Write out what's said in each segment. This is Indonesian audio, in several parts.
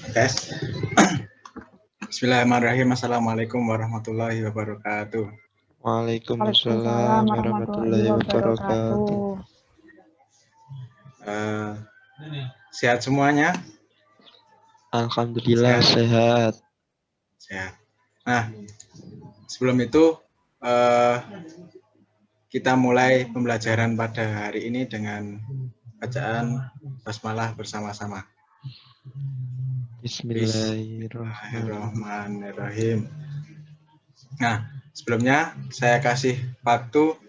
Tes. Bismillahirrahmanirrahim. Assalamualaikum warahmatullahi wabarakatuh. Waalaikumsalam warahmatullahi wabarakatuh. Sehat semuanya? Alhamdulillah sehat. Sehat. Nah, sebelum itu kita mulai pembelajaran pada hari ini dengan bacaan basmalah bersama-sama. Bismillahirrahmanirrahim. Nah, sebelumnya saya kasih waktu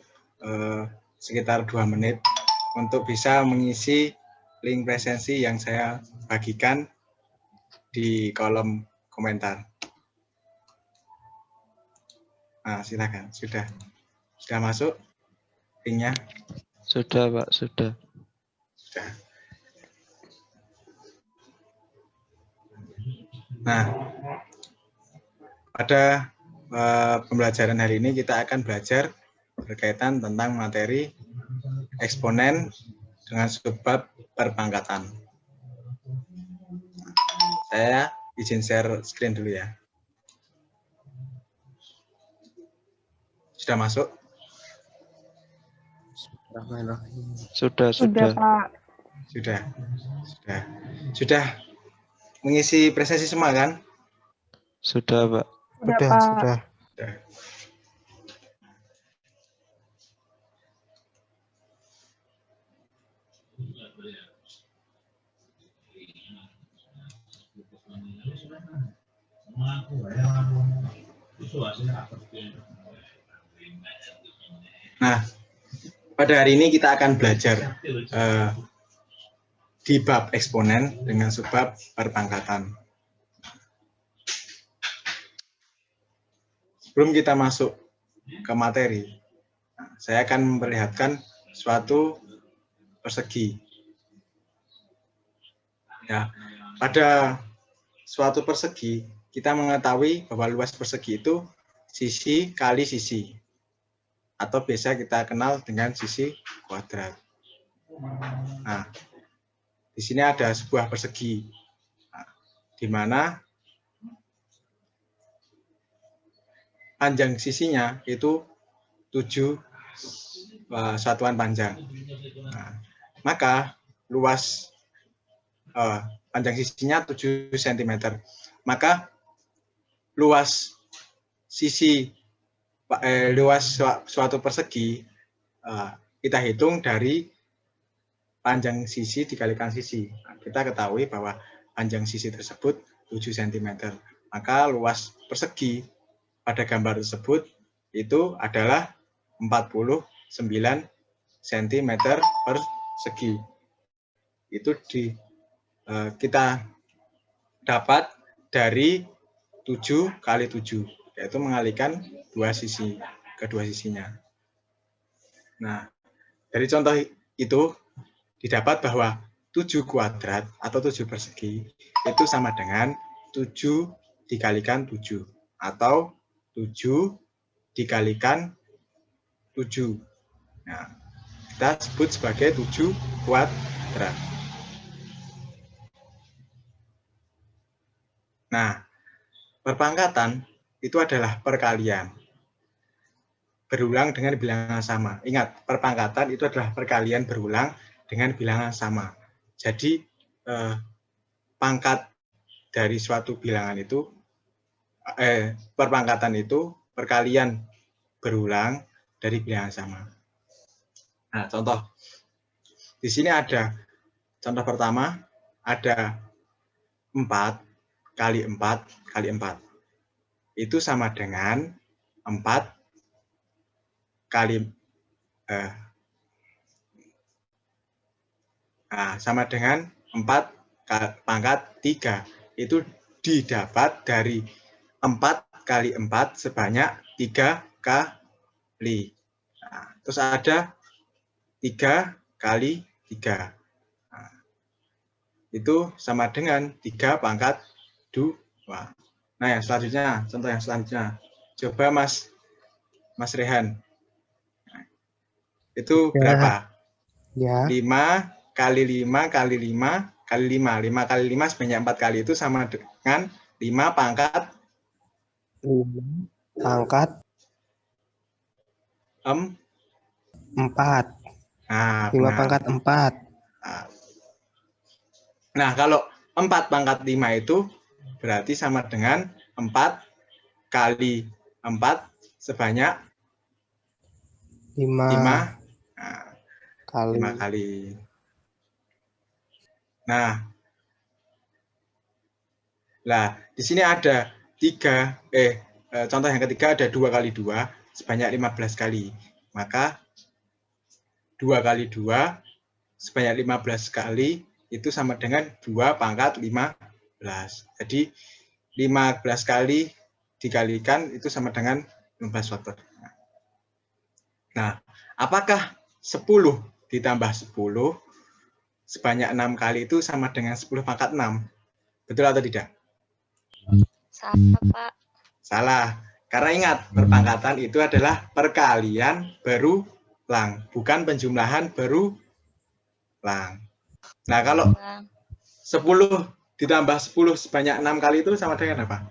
sekitar 2 menit untuk bisa mengisi link presensi yang saya bagikan di kolom komentar. Nah, silakan. Sudah masuk linknya? Sudah, Pak. Sudah. Nah, pada pembelajaran hari ini kita akan belajar berkaitan tentang materi eksponen dengan subbab perpangkatan. Saya izin share screen dulu ya. Sudah masuk? Sudah, Pak. Sudah mengisi presensi semua kan? Sudah, Pak. Sudah. Nah, pada hari ini kita akan belajar di bab eksponen dengan subbab perpangkatan. Sebelum kita masuk ke materi, saya akan memperlihatkan suatu persegi. Ya, pada suatu persegi, kita mengetahui bahwa luas persegi itu sisi kali sisi, atau biasa kita kenal dengan sisi kuadrat. Nah, di sini ada sebuah persegi, di mana panjang sisinya itu 7 satuan panjang. Nah, maka luas panjang sisinya 7 cm. Maka luas sisi luas suatu persegi kita hitung dari panjang sisi dikalikan sisi. Nah, kita ketahui bahwa panjang sisi tersebut 7 cm. Maka luas persegi pada gambar tersebut itu adalah 49 cm persegi. Itu kita dapat dari 7 kali 7, yaitu mengalikan kedua sisinya. Nah, dari contoh itu didapat bahwa 7 kuadrat atau 7 persegi itu sama dengan 7 dikalikan 7 atau 7 dikalikan 7. Nah, kita sebut sebagai 7 kuadrat. Nah, perpangkatan itu adalah perkalian berulang dengan bilangan sama. Ingat, perpangkatan itu adalah perkalian berulang dengan bilangan sama. Jadi, pangkat dari suatu bilangan itu, perpangkatan itu perkalian berulang dari bilangan sama. Nah, contoh. Di sini ada, contoh pertama, ada 4 kali 4 kali 4. Itu sama dengan 4 kali sama dengan 4 pangkat 3. Itu didapat dari 4 kali 4 sebanyak 3 kali. Nah, terus ada 3 kali 3. Nah, itu sama dengan 3 pangkat 2. Nah, yang selanjutnya, contoh yang selanjutnya. Coba Mas Rehan. Itu berapa? Ya. 5 kali 5 kali 5 kali 5. 5 kali 5 sebanyak 4 kali itu sama dengan 5 pangkat 5 pangkat 4. 4. Nah, 5 benar. pangkat 4. Nah, kalau 4 pangkat 5 itu berarti sama dengan 4 kali 4 sebanyak 5. 5 kali. 5 kali. Nah, di sini ada contoh yang ketiga ada 2 kali 2 sebanyak 15 kali. Maka 2 kali 2 sebanyak 15 kali itu sama dengan 2 pangkat 15. Jadi 15 kali dikalikan itu sama dengan 15 faktor. Nah, apakah 10 ditambah 10 sebanyak 6 kali itu sama dengan 10 pangkat 6? Betul atau tidak? Salah, Pak. Salah. Karena ingat, perpangkatan itu adalah perkalian berulang, bukan penjumlahan berulang. Nah, kalau 10 ditambah 10 sebanyak 6 kali itu sama dengan apa?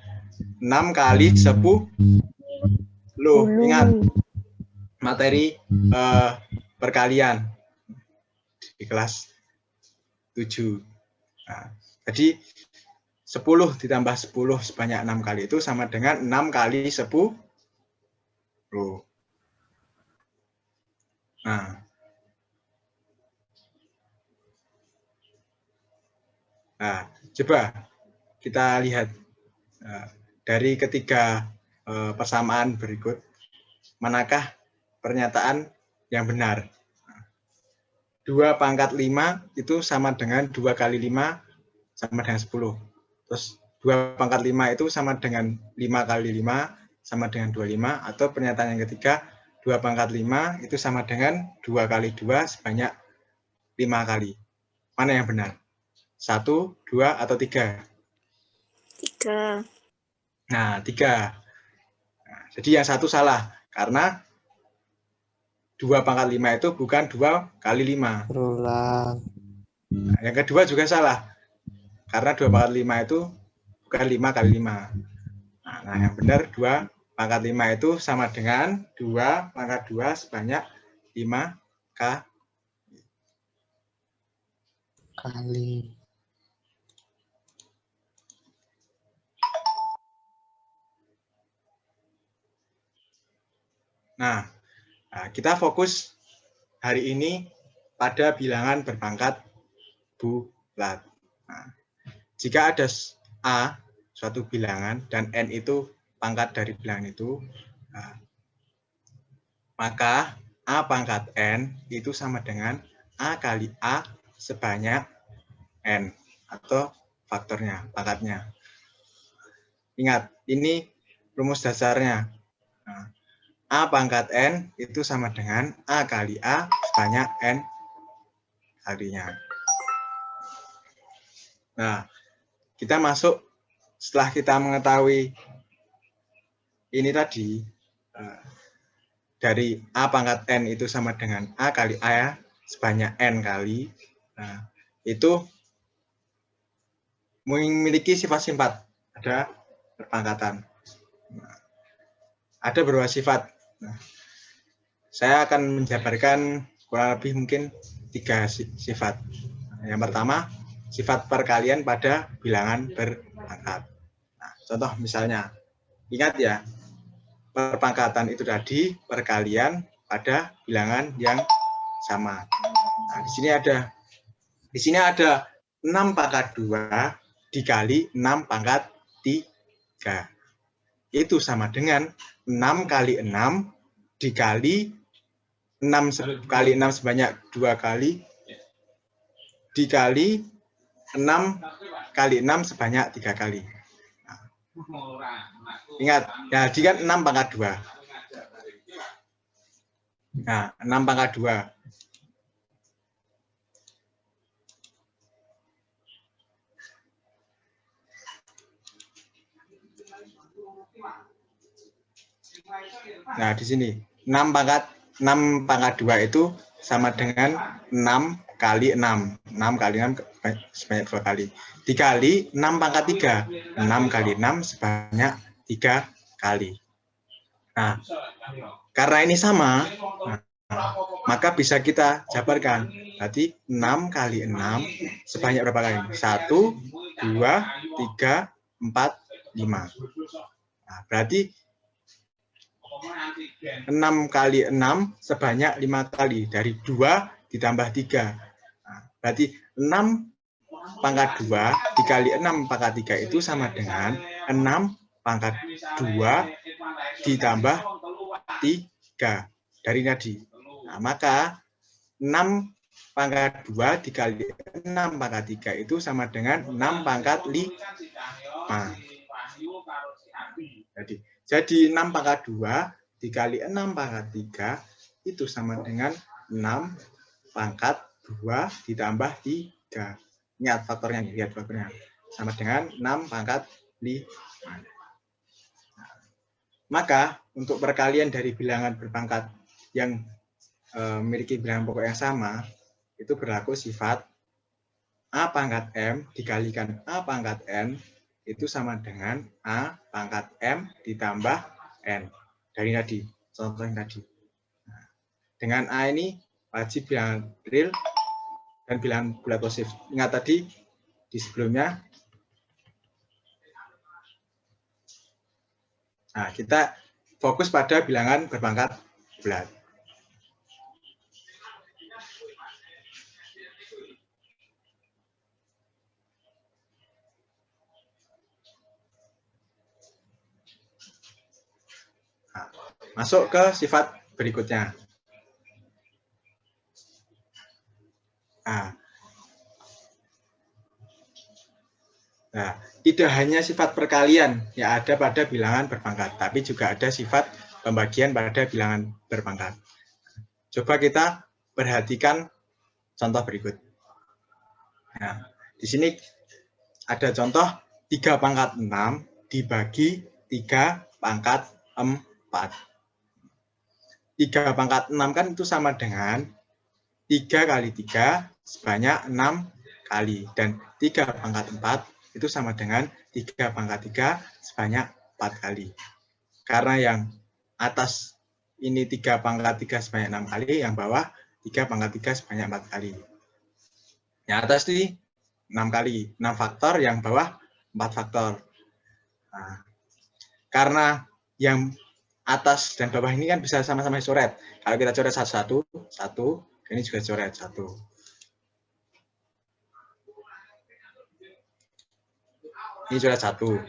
6 kali 10. Ingat, materi perkalian di kelas 7. Nah, jadi 10 ditambah 10 sebanyak 6 kali itu sama dengan 6 kali 10. Nah, coba kita lihat dari ketiga persamaan berikut, manakah pernyataan yang benar? 2 pangkat 5 itu sama dengan 2 kali 5 sama dengan 10. Terus 2 pangkat 5 itu sama dengan 5 kali 5 sama dengan 25. Atau pernyataan yang ketiga, 2 pangkat 5 itu sama dengan 2 kali 2 sebanyak 5 kali. Mana yang benar? 1, 2, atau 3? 3. Nah, 3. Nah, jadi yang satu salah. Karena 2 pangkat 5 itu bukan 2 kali 5. Berulang. Nah, yang kedua juga salah. Karena 2 pangkat 5 itu bukan 5 kali 5. Nah, yang benar 2 pangkat 5 itu sama dengan 2 pangkat 2 sebanyak 5 kali. Nah, kita fokus hari ini pada bilangan berpangkat bulat. Nah, jika ada A, suatu bilangan, dan N itu pangkat dari bilangan itu, maka A pangkat N itu sama dengan A kali A sebanyak N, atau faktornya, pangkatnya. Ingat, ini rumus dasarnya. Nah, A pangkat N itu sama dengan A kali A sebanyak N kalinya. Nah, kita masuk setelah kita mengetahui ini tadi, dari A pangkat N itu sama dengan A kali A sebanyak N kali, nah, itu memiliki sifat-sifat, ada perpangkatan. Nah, ada beberapa sifat. Nah, saya akan menjabarkan kurang lebih mungkin 3 sifat. Yang pertama, sifat perkalian pada bilangan berpangkat. Nah, contoh misalnya, ingat ya, perpangkatan itu tadi perkalian pada bilangan yang sama. Nah, di sini ada 6 pangkat 2 dikali 6 pangkat 3. Itu sama dengan 6 kali 6 dikali 6 kali 6 sebanyak 2 kali dikali 6 kali 6 sebanyak 3 kali. Nah, ingat, ya jadi kan 6 pangkat 2. Nah, 6 pangkat 2. Nah, di sini 6 pangkat 2 itu sama dengan 6 kali 6. 6 kali 6 sebanyak 2 kali. Dikali 6 pangkat 3. 6 kali 6 sebanyak 3 kali. Nah, karena ini sama, maka bisa kita jabarkan. Berarti 6 kali 6 sebanyak berapa kali? 1, 2, 3, 4, 5. Nah, berarti 6 kali 6 sebanyak 5 kali. Dari 2 ditambah 3. Nah, berarti 6 pangkat 2 dikali 6 pangkat 3 itu sama dengan 6 pangkat 2 ditambah 3 dari tadi. Nah, maka 6 pangkat 2 dikali 6 pangkat 3 itu sama dengan 6 pangkat 5. Jadi 6 pangkat 2 dikali 6 pangkat 3 itu sama dengan 6 pangkat 2 ditambah 3. Ingat faktornya, lihat faktornya. Sama dengan 6 pangkat 5. Maka untuk perkalian dari bilangan berpangkat yang memiliki bilangan pokok yang sama, itu berlaku sifat A pangkat M dikalikan A pangkat N itu sama dengan A pangkat M ditambah N. Dari tadi, contoh yang tadi. Nah, dengan A ini wajib bilangan real dan bilangan bulat positif. Ingat tadi di sebelumnya. Nah, kita fokus pada bilangan berpangkat bulat. Nah, masuk ke sifat berikutnya. Nah, tidak hanya sifat perkalian yang ada pada bilangan berpangkat, tapi juga ada sifat pembagian pada bilangan berpangkat. Coba kita perhatikan contoh berikut. Nah, di sini ada contoh 3 pangkat 6 dibagi 3 pangkat 4. 3 pangkat 6 kan itu sama dengan 3 kali 3 sebanyak 6 kali. Dan 3 pangkat 4 itu sama dengan 3 pangkat 3 sebanyak 4 kali. Karena yang atas ini 3 pangkat 3 sebanyak 6 kali, yang bawah 3 pangkat 3 sebanyak 4 kali. Yang atas ini 6 kali, 6 faktor, yang bawah 4 faktor. Nah, karena yang atas dan bawah ini kan bisa sama-sama coret. Kalau kita coret satu-satu, ini juga coret 1. Ini coret 1.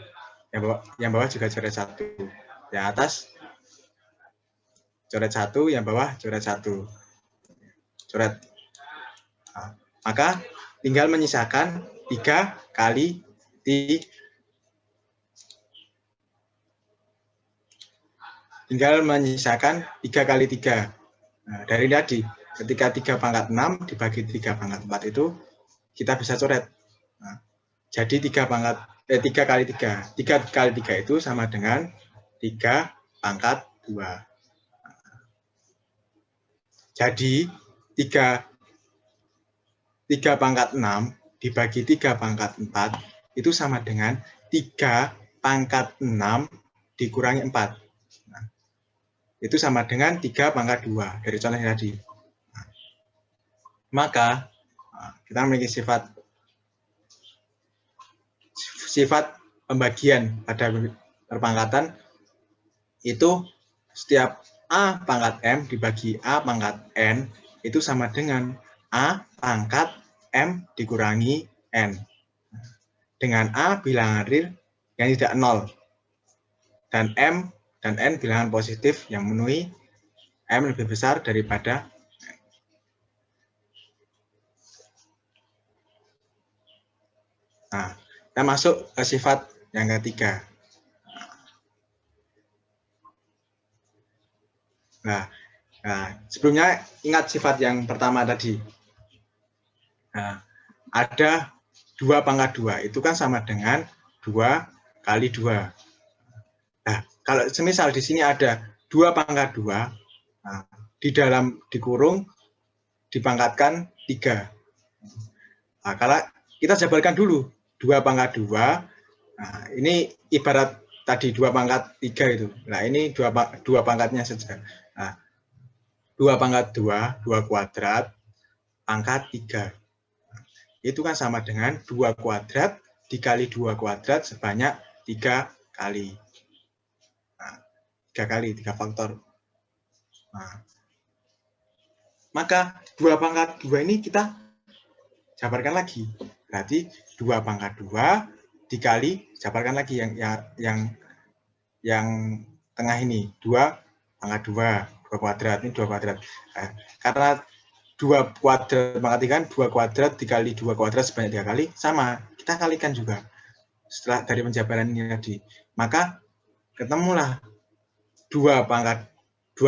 Yang bawah juga coret 1. Yang atas coret 1, yang bawah coret 1. Coret. Nah, maka tinggal menyisakan 3 kali 3. Tinggal menyisakan 3 kali 3. Nah, dari tadi, ketika 3 pangkat 6 dibagi 3 pangkat 4 itu, kita bisa coret. Nah, jadi 3 kali 3. 3 kali 3 itu sama dengan 3 pangkat 2. Jadi 3 pangkat 6 dibagi 3 pangkat 4 itu sama dengan 3 pangkat 6 dikurangi 4. Nah, itu sama dengan 3 pangkat 2 dari contoh yang tadi. Nah, maka kita memiliki sifat pembagian pada perpangkatan itu setiap A pangkat M dibagi A pangkat N itu sama dengan A pangkat M dikurangi N. Dengan A bilangan real yang tidak 0. Dan M dan N bilangan positif yang memenuhi M lebih besar daripada N. Nah, kita masuk ke sifat yang ketiga. Nah, sebelumnya ingat sifat yang pertama tadi. Nah, ada 2 pangkat 2, itu kan sama dengan 2 kali 2. Nah, kalau semisal di sini ada 2 pangkat 2, nah, dikurung dipangkatkan 3. Nah, kalau kita jabarkan dulu 2 pangkat 2. Nah, ini ibarat tadi 2 pangkat 3 itu. Nah, ini 2 pangkatnya saja. Nah, 2 pangkat 2, 2 kuadrat, pangkat 3. Itu kan sama dengan 2 kuadrat dikali 2 kuadrat sebanyak 3 kali. Nah, 3 kali, 3 faktor. Nah, maka 2 pangkat 2 ini kita jabarkan lagi. Berarti 2 pangkat 2 dikali, jabarkan lagi yang tengah ini. 2 pangkat 2, 2 kuadrat. Ini 2 kuadrat. Nah, karena 2 kuadrat pangkat 3 kan 2 kuadrat dikali 2 kuadrat sebanyak 3 kali, sama. Kita kalikan juga. Setelah dari penjabaran ini tadi. Maka ketemulah 2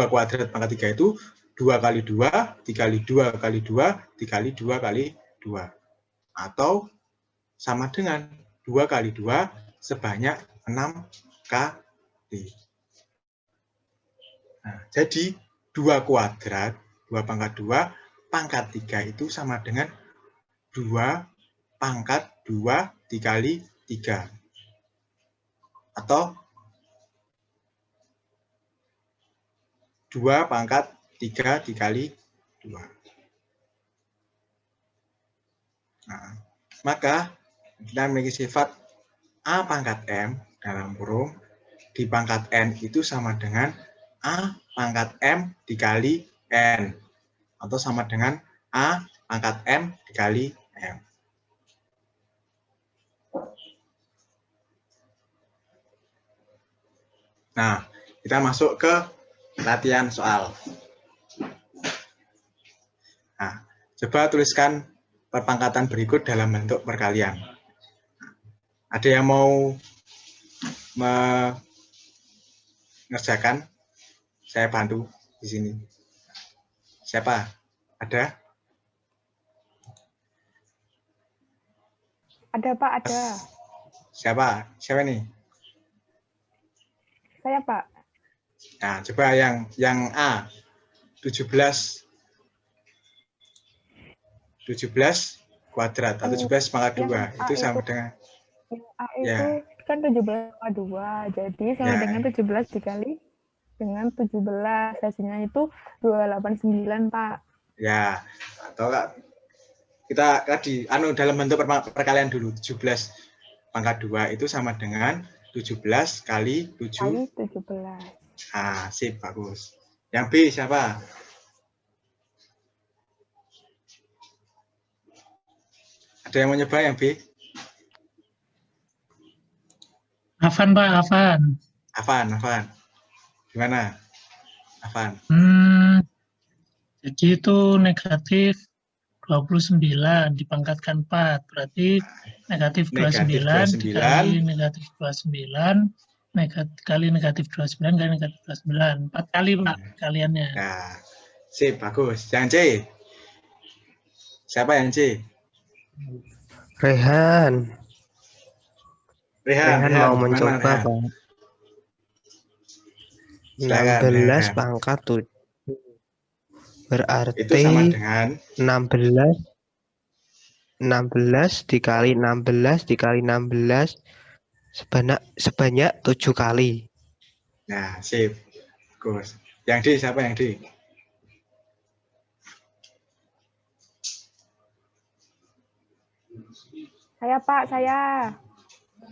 kuadrat pangkat 3 itu 2 kali 2 dikali 2 kali 2 dikali 2 kali 2. Atau sama dengan 2 kali 2 sebanyak 6 kali. Nah, jadi 2 kuadrat, 2 pangkat 2, pangkat 3 itu sama dengan 2 pangkat 2 dikali 3. Atau 2 pangkat 3 dikali 2. Nah, maka kita memiliki sifat A pangkat M dalam kurung di pangkat N itu sama dengan A pangkat M dikali N. Atau sama dengan A pangkat M dikali M. Nah, kita masuk ke latihan soal. Nah, coba tuliskan perpangkatan berikut dalam bentuk perkalian. Ada yang mau mengerjakan? Saya bantu di sini. Siapa? Ada? Ada, Pak, ada. Siapa? Siapa nih? Saya, Pak. Nah, coba yang A. 17 kuadrat atau 17 pangkat 2 itu sama dengan Yang A itu kan 17,2. Jadi sama dengan 17 dikali dengan 17. Hasilnya itu 289, Pak. Ya, atau kita tadi dalam bentuk perkalian dulu. 17 pangkat 2 itu sama dengan 17 kali 7. Kali 17. Ah, sip, bagus. Yang B siapa? Ada yang mau nyoba yang B? Afan, Pak, Afan. Afan. Gimana? Afan. Jadi itu negatif 29 dipangkatkan 4. Berarti negatif 29 dikali negatif 29 kali negatif 29 kali negatif 29. 4 kali, Pak, kaliannya. Nah, sip, bagus. Yang C. Siapa yang C? Rehan mau mencoba, Pak. 16 pangkat 7. Berarti itu sama dengan 16 dikali 16 dikali 16 sebanyak 7 kali. Nah, sip. Bagus. Yang D siapa yang D? Saya, Pak, saya.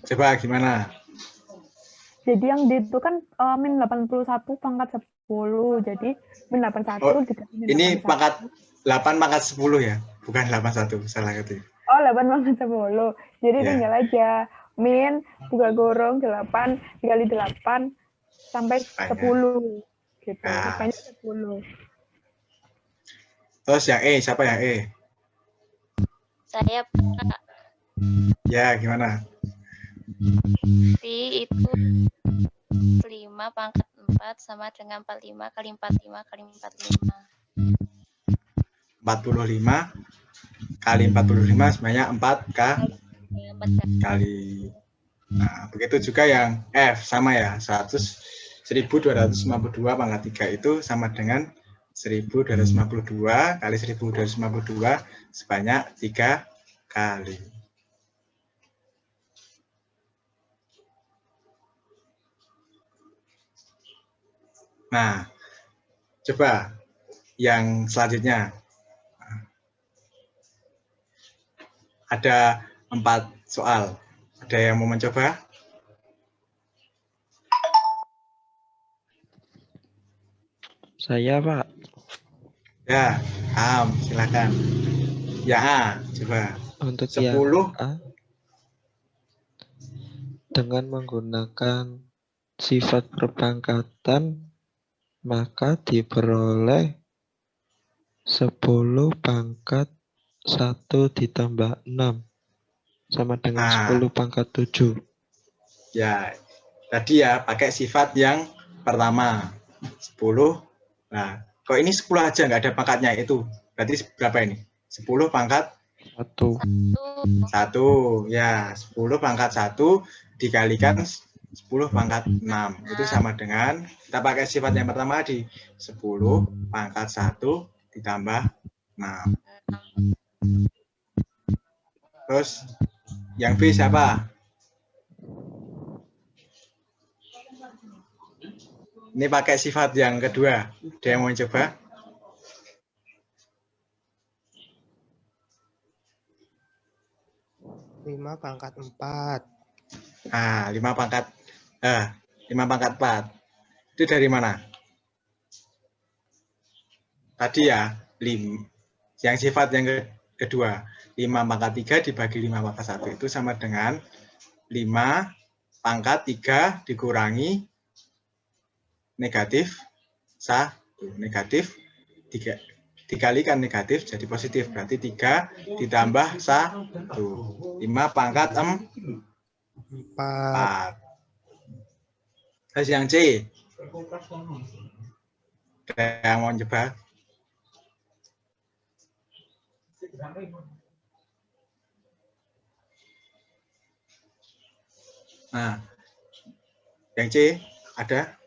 Coba gimana? Jadi yang D itu kan min 81 pangkat 10. Jadi min 81 dikali min 81. Ini pangkat 8 pangkat 10 ya? Bukan 81, salah ketik. Oh, 8 pangkat 10. Jadi tinggal aja min buka gorong 8 dikali 8 sampai 10. Gitu. Makanya 10. Terus yang E, siapa yang E? Saya, Pak. Ya, gimana? T itu 5 pangkat 4 sama dengan 45 kali 45 kali 45. 45 kali 45 sebanyak 4 kali. Nah, begitu juga yang F, sama ya. 1252 pangkat 3 itu sama dengan 1252 kali 1252 sebanyak 3 kali. Nah, coba yang selanjutnya. Ada 4 soal. Ada yang mau mencoba? Saya, Pak. Ya, silakan. Ya, coba. Untuk 10. yang A, dengan menggunakan sifat perpangkatan, maka diperoleh 10 pangkat 1 ditambah 6 sama dengan 10 pangkat 7. Ya, tadi ya pakai sifat yang pertama 10. Nah, kok ini 10 aja nggak ada pangkatnya itu. Berarti berapa ini? 10 pangkat 1. 1. Ya, 10 pangkat 1 dikalikan 10 pangkat 6. Itu sama dengan, kita pakai sifat yang pertama di 10 pangkat 1 ditambah 6. Terus, yang B siapa? Ini pakai sifat yang kedua. Ada yang mau coba? Lima pangkat 4. Nah, 5 pangkat 4. Itu dari mana? Tadi ya, 5. Yang sifat yang kedua, 5 pangkat 3 dibagi 5 pangkat 1 itu sama dengan 5 pangkat 3 dikurangi negatif 1. Negatif 3 dikalikan negatif jadi positif, berarti 3 ditambah 1. 5 pangkat 4. Terus yang C. Ada yang mau coba? Nah, yang C ada?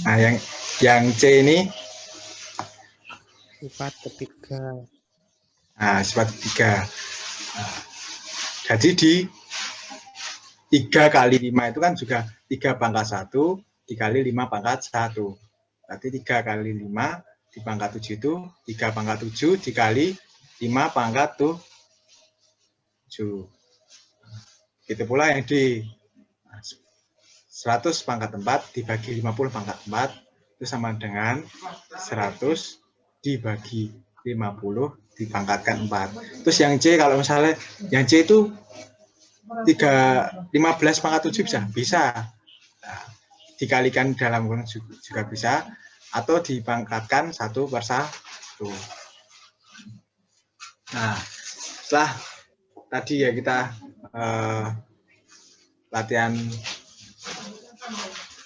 Nah, yang C ini Sifat ketiga. Nah, sifat ketiga. Jadi di 3 kali 5 itu kan juga 3 pangkat 1 dikali 5 pangkat 1. Berarti 3 kali 5 di pangkat 7 itu 3 pangkat 7 dikali 5 pangkat 7. Gitu pula yang di 100 pangkat 4 dibagi 50 pangkat 4 itu sama dengan 100 dibagi 50 dipangkatkan 4. Terus yang C, kalau misalnya yang C itu 15 pangkat 7 bisa. Nah, dikalikan dalam kurung juga bisa, atau dipangkatkan 1 per 1. Nah, setelah tadi ya kita latihan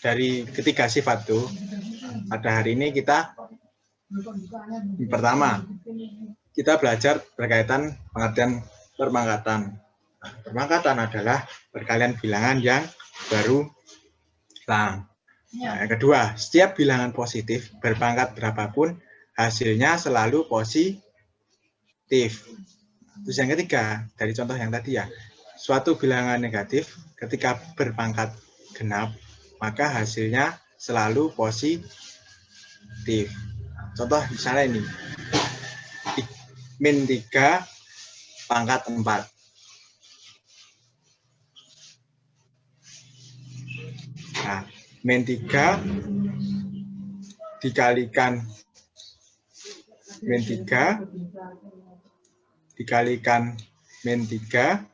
dari ketiga sifat tuh, pada hari ini kita pertama kita belajar berkaitan pengertian perpangkatan. Nah, perpangkatan adalah perkalian bilangan yang berulang. Nah, yang kedua, setiap bilangan positif berpangkat berapapun hasilnya selalu positif. Terus yang ketiga, dari contoh yang tadi ya, suatu bilangan negatif ketika berpangkat genap maka hasilnya selalu positif. Contoh misalnya ini, min 3 pangkat 4. Nah, min 3 dikalikan min 3 dikalikan min 3 dikalikan min 3.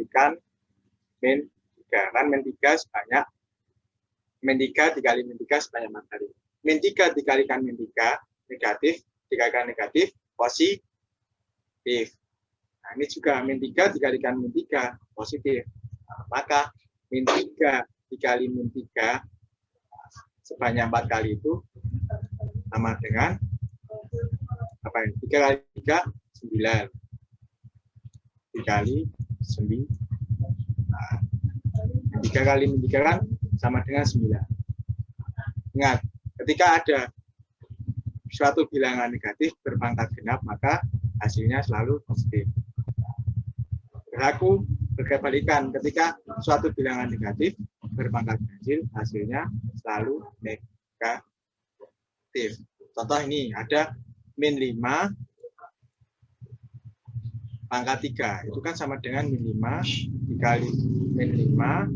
Kan min 3 sebanyak min 3 dikali min 3 sebanyak 4 kali. Min 3 dikalikan min 3 negatif dikalikan negatif positif. Nah, ini juga min 3 dikalikan min 3 positif. Nah, maka min 3 dikali min 3 sebanyak 4 kali itu sama dengan apa ini? 3 kali 3 9 dikali 9. Nah, 3 kali min 3 kan sama dengan 9. Ingat, ketika ada suatu bilangan negatif berpangkat genap, maka hasilnya selalu positif. Berlaku berkebalikan, ketika suatu bilangan negatif berpangkat ganjil, hasilnya selalu negatif. Contoh ini, ada min 5 pangkat 3, itu kan sama dengan min 5 dikali min 5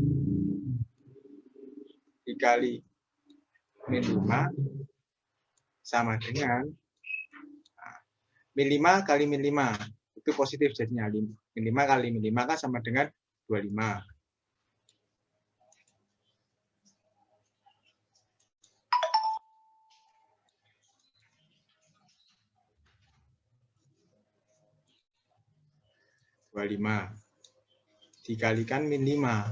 dikali min 5 sama dengan min 5 kali min 5, itu positif jadinya. Min 5 kali min 5 kan sama dengan 25. Dikalikan min 5.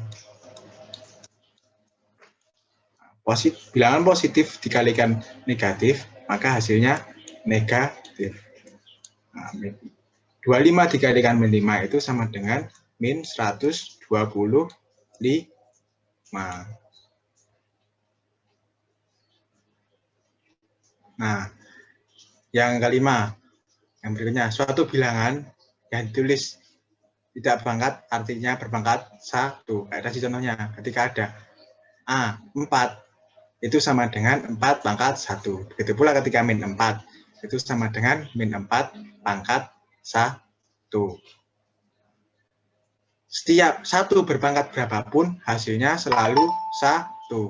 Bilangan positif dikalikan negatif, maka hasilnya negatif. Nah, 25 dikalikan min 5 itu sama dengan min 125. Nah, yang kelima, yang berikutnya, suatu bilangan yang ditulis tidak berpangkat artinya berpangkat 1. Kayak tadi contohnya, ketika ada A 4 itu sama dengan 4 pangkat 1. Begitu pula ketika min 4 itu sama dengan min 4 pangkat 1. Setiap 1 berpangkat berapapun, hasilnya selalu 1.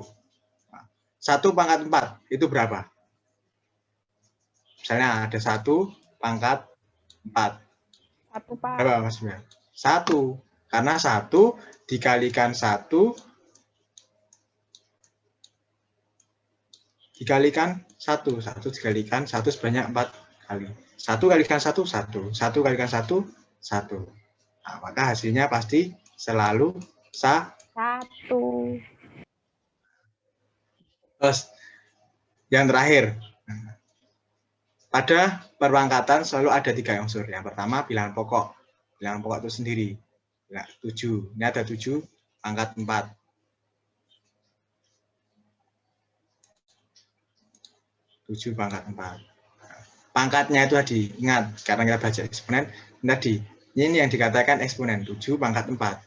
1 pangkat 4 itu berapa? Misalnya ada 1 pangkat 4. 1, Pak. Berapa maksudnya? 1. Karena 1 dikalikan 1 dikalikan 1. 1 dikalikan 1 sebanyak 4 kali. 1 kalikan 1, 1. 1 kalikan 1, 1. Nah, maka hasilnya pasti selalu 1. Terus, yang terakhir. Pada perpangkatan selalu ada 3 unsur. Yang pertama, bilangan pokok. Bilangan pokok itu sendiri. Nah, 7. Ini ada 7 pangkat 4. 7 pangkat 4. Pangkatnya itu tadi, ingat, karena kita baca eksponen, tadi, ini yang dikatakan eksponen, 7 pangkat 4.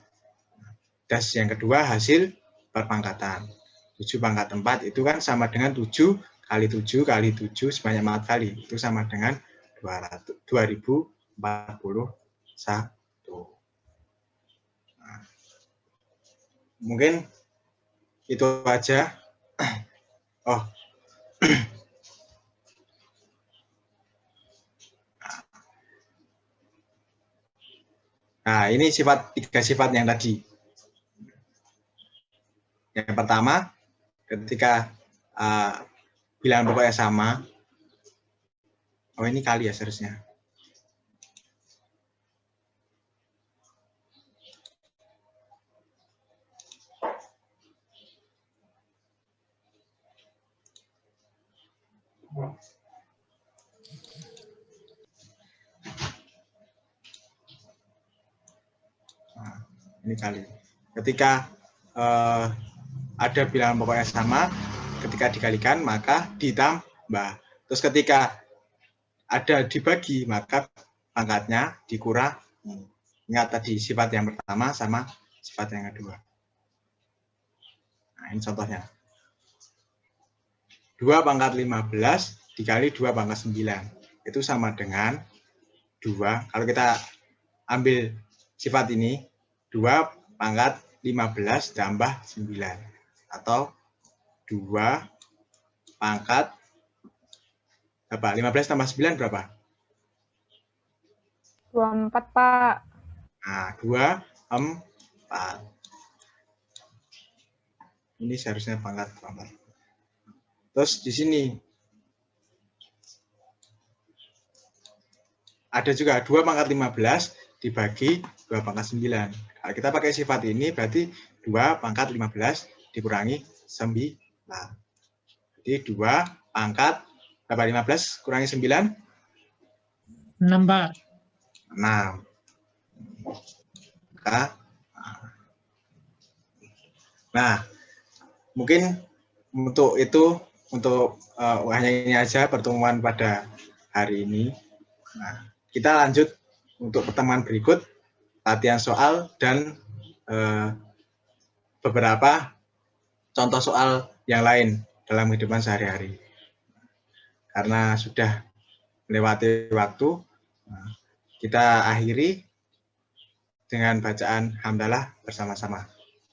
Dan yang kedua, hasil perpangkatan. 7 pangkat 4 itu kan sama dengan 7 kali 7 kali 7 sebanyak 4 kali. Itu sama dengan 2041. Nah, mungkin itu aja. Oh. Nah, ini 3 sifat yang tadi. Yang pertama, ketika bilangan pokoknya sama. Oh, ini kali ya seharusnya. Nah, ini kali. Ketika ada bilangan pokoknya sama, ketika dikalikan maka ditambah. Terus ketika ada dibagi maka pangkatnya dikurangi. Ingat tadi sifat yang pertama sama sifat yang kedua. Nah, ini contohnya. 2 pangkat 15 dikali 2 pangkat 9. Itu sama dengan 2. Kalau kita ambil sifat ini, 2 pangkat 15 tambah 9. Atau 2 pangkat berapa? 15 tambah 9 berapa? 24, Pak. Nah, 24. Ini seharusnya pangkat 24. Terus di sini ada juga 2 pangkat 15 dibagi 2 pangkat 9. Kalau kita pakai sifat ini berarti 2 pangkat 15 dikurangi 9. Jadi 2 pangkat berapa 15 kurangi 9? 6, Pak. 6. Nah, mungkin untuk itu, untuk hanya ini aja pertemuan pada hari ini. Nah, kita lanjut untuk pertemuan berikut, latihan soal dan beberapa contoh soal yang lain dalam kehidupan sehari-hari. Karena sudah melewati waktu, kita akhiri dengan bacaan hamdalah bersama-sama.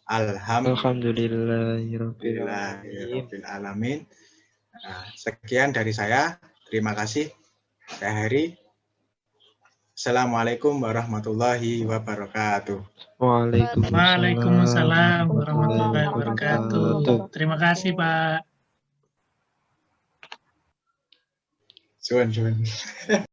Alhamdulillahirabbil alamin. Sekian dari saya. Terima kasih. Saya Heri. Assalamualaikum warahmatullahi wabarakatuh. Waalaikumsalam warahmatullahi wabarakatuh. Terima kasih, Pak. Cuan.